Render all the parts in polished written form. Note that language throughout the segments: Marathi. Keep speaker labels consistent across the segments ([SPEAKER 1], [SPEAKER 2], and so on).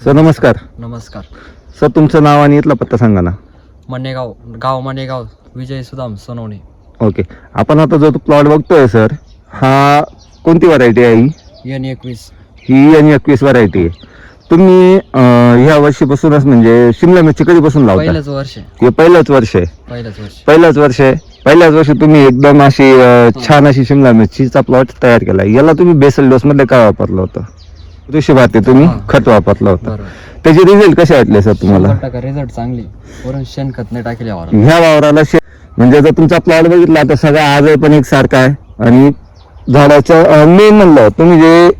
[SPEAKER 1] सर नमस्कार.
[SPEAKER 2] नमस्कार.
[SPEAKER 1] सर तुमचं नाव आणि इथला पत्ता सांगा ना.
[SPEAKER 2] मनेगाव, गाव मनेगाव, विजय सुदाम सोनवणे.
[SPEAKER 1] ओके, आपण आता जो प्लॉट बघतोय सर, हा कोणती व्हरायटी आहे ही?
[SPEAKER 2] N21.
[SPEAKER 1] ही N21 व्हरायटी आहे. तुम्ही ह्या वर्षीपासूनच म्हणजे शिमला मिरची कधीपासून लावता?
[SPEAKER 2] पहिलंच वर्ष.
[SPEAKER 1] हे पहिलंच वर्ष आहे. पहिलंच वर्ष आहे. पहिल्याच वर्षी तुम्ही एकदम अशी छान अशी शिमला मिरचीचा प्लॉट तयार केला. याला तुम्ही बेसल डोस मध्ये काय वापरलं होतं? कृषी भाती तुम्ही खत वापरलं होतं. त्याचे रिझल्ट कसे वाटले सर तुम्हाला?
[SPEAKER 2] रिझल्ट चांगले. वरून शेणखत नाही टाकले
[SPEAKER 1] ह्या वावराला म्हणजे जर तुमचा प्लॉट बघितला तर सगळा आजही पण एक सारखा आहे. आणि झाडाचं मेन म्हणलं तुम्ही जे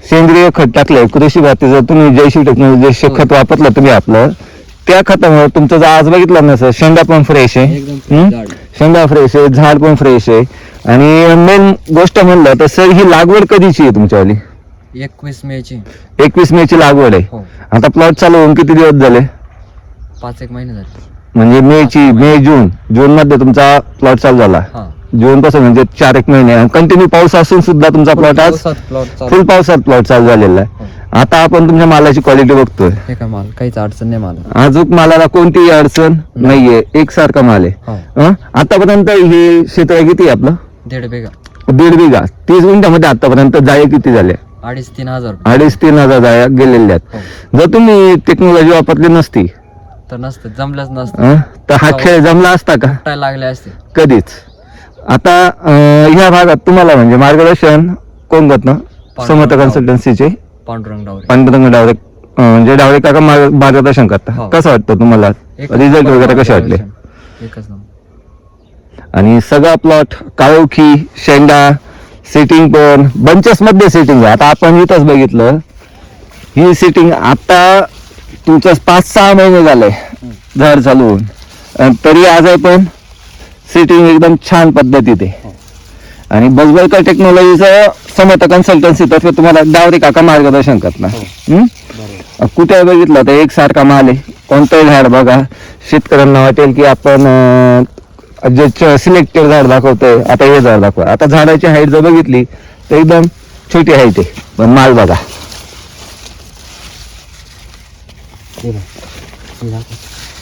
[SPEAKER 1] सेंद्रिय खत टाकलंय कृषी भाती, जर तुम्ही जयश्री टेक्नॉलॉजी खत वापरलं तुम्ही आपलं, त्या खतामुळे तुमचं जर आज बघितलं ना सर, शेंडा पण फ्रेश आहे, शेंडा फ्रेश आहे, झाड पण फ्रेश आहे. आणि मेन गोष्ट म्हणलं तर सर ही लागवड कधीची आहे तुमच्यावाली?
[SPEAKER 2] 21 मेची.
[SPEAKER 1] 21 मेची लागवड आहे. आता प्लॉट चालू होऊन किती दिवस झाले?
[SPEAKER 2] 5-1 महिने झाले.
[SPEAKER 1] म्हणजे मे जून मध्ये तुमचा प्लॉट चालू झाला. जून पासून म्हणजे 4-1 महिने कंटिन्यू पाऊस असून सुद्धा तुमचा प्लॉट आज फुल पावसात प्लॉट चालू झालेला आहे. आता आपण तुमच्या मालाची क्वालिटी बघतोय.
[SPEAKER 2] माल काहीच अडचण नाही. मला
[SPEAKER 1] अजून मालाला कोणतीही अडचण नाहीये, एकसारखा माल आहे. आतापर्यंत हे क्षेत्र किती आहे आपलं?
[SPEAKER 2] 1.5 बिघा.
[SPEAKER 1] 1.5 बिघा. 30 मिनिटांमध्ये आतापर्यंत जाळे किती झाले?
[SPEAKER 2] 2,500-3,000.
[SPEAKER 1] 2,500-3,000 जाळ्या गेलेल्या आहेत. जर तुम्ही टेक्नॉलॉजी वापरली नसती
[SPEAKER 2] तर नसतं, जमलंच नसतं,
[SPEAKER 1] तर हा खेळ जमला असता का?
[SPEAKER 2] लागले असते
[SPEAKER 1] कधीच. आता ह्या भागात तुम्हाला म्हणजे मार्गदर्शन कोण करतं? समर्थ कन्सल्टन्सीचे पांडुरंग डावरे म्हणजे डावरे काका मार्गदर्शन करता. कसं वाटतं तुम्हाला? रिझल्ट वगैरे कसे वाटले?
[SPEAKER 2] एकच नंबर.
[SPEAKER 1] आणि सगळा प्लॉट काळोखी, शेंडा, सेटिंग पण बंचेस मध्ये सेटिंग आहे. आता आपण इथंच बघितलं, ही सेटिंग आता तुमचं 5-6 महिने झाले झाड चालू होऊन, तरी आज आहे पण सेटिंग एकदम छान पद्धतीत आहे. आणि बजबळकर टेक्नॉलॉजीचं समर्थ कन्सल्टन्सी तर्फे तुम्हाला डावरे काका मार्गदर्शन करणार. कुठे बघितलं तर एकसारखा माल आहे. कोणतंही झाड बघा, शेतकऱ्यांना वाटेल की आपण जे सिलेक्टेड झाड दाखवतोय, आता हे झाड दाखवा. आता झाडाची हाईट जर बघितली तर एकदम छोटी हाईट आहे, पण माल बघा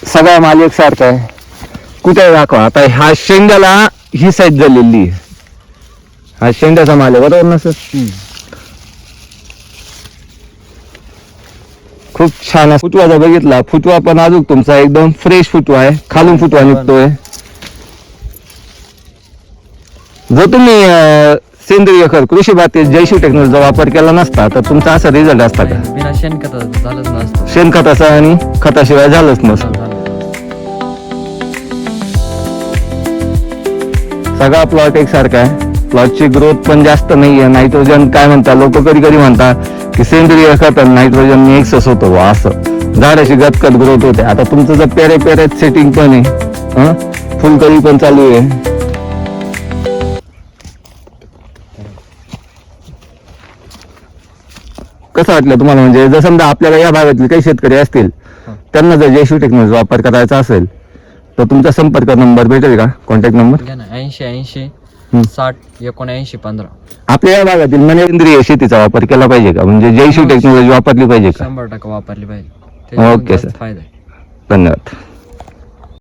[SPEAKER 1] सगळा माल एकसारखा आहे. कुठे दाखवा. आता हा शेंड्याला ही साईज झालेली आहे, हा शेंड्याचा माल आहे, बरोबर ना सर? खूप छान आहे. फुटवा जर बघितला, फुटवा पण अजून तुमचा एकदम फ्रेश फुटवा आहे, खालून फुटवा निघतोय. जर तुम्ही सेंद्रिय खत कृषी भाती जयश्री टेक्नॉलॉजीचा वापर केला नसता तर तुमचा असा रिझल्ट असता का?
[SPEAKER 2] बिना शेणखताचं झालंच नसतं.
[SPEAKER 1] शेणखताचा आणि खताशिवाय झालंच नसतं. सगळा प्लॉट एकसारखा आहे. प्लॉटची ग्रोथ पण जास्त नाहीये. नायट्रोजन काय म्हणता लोक कधी कधी म्हणतात की सेंद्रिय खत नायट्रोजन एक्सेस होतो वा, असं झाडाची गतकत ग्रोथ होते. आता तुमचं जर पेऱ्यात सेटिंग पण आहे, फुलकळी पण चालू आहे. कसं वाटलं तुम्हाला? म्हणजे जर समजा आपल्याला या भागातील काही शेतकरी असतील, त्यांना जर जयश्री टेक्नॉलॉजी वापर करायचा असेल तर तुमचा संपर्क नंबर भेटेल का? Contact number
[SPEAKER 2] 80 60 79 15.
[SPEAKER 1] आपल्या या भागातील सेंद्रिय शेतीचा वापर केला पाहिजे का? म्हणजे जयश्री टेक्नॉलॉजी वापरली पाहिजे का?
[SPEAKER 2] 100% वापरली पाहिजे.
[SPEAKER 1] ओके सर,
[SPEAKER 2] फायदा आहे.
[SPEAKER 1] धन्यवाद.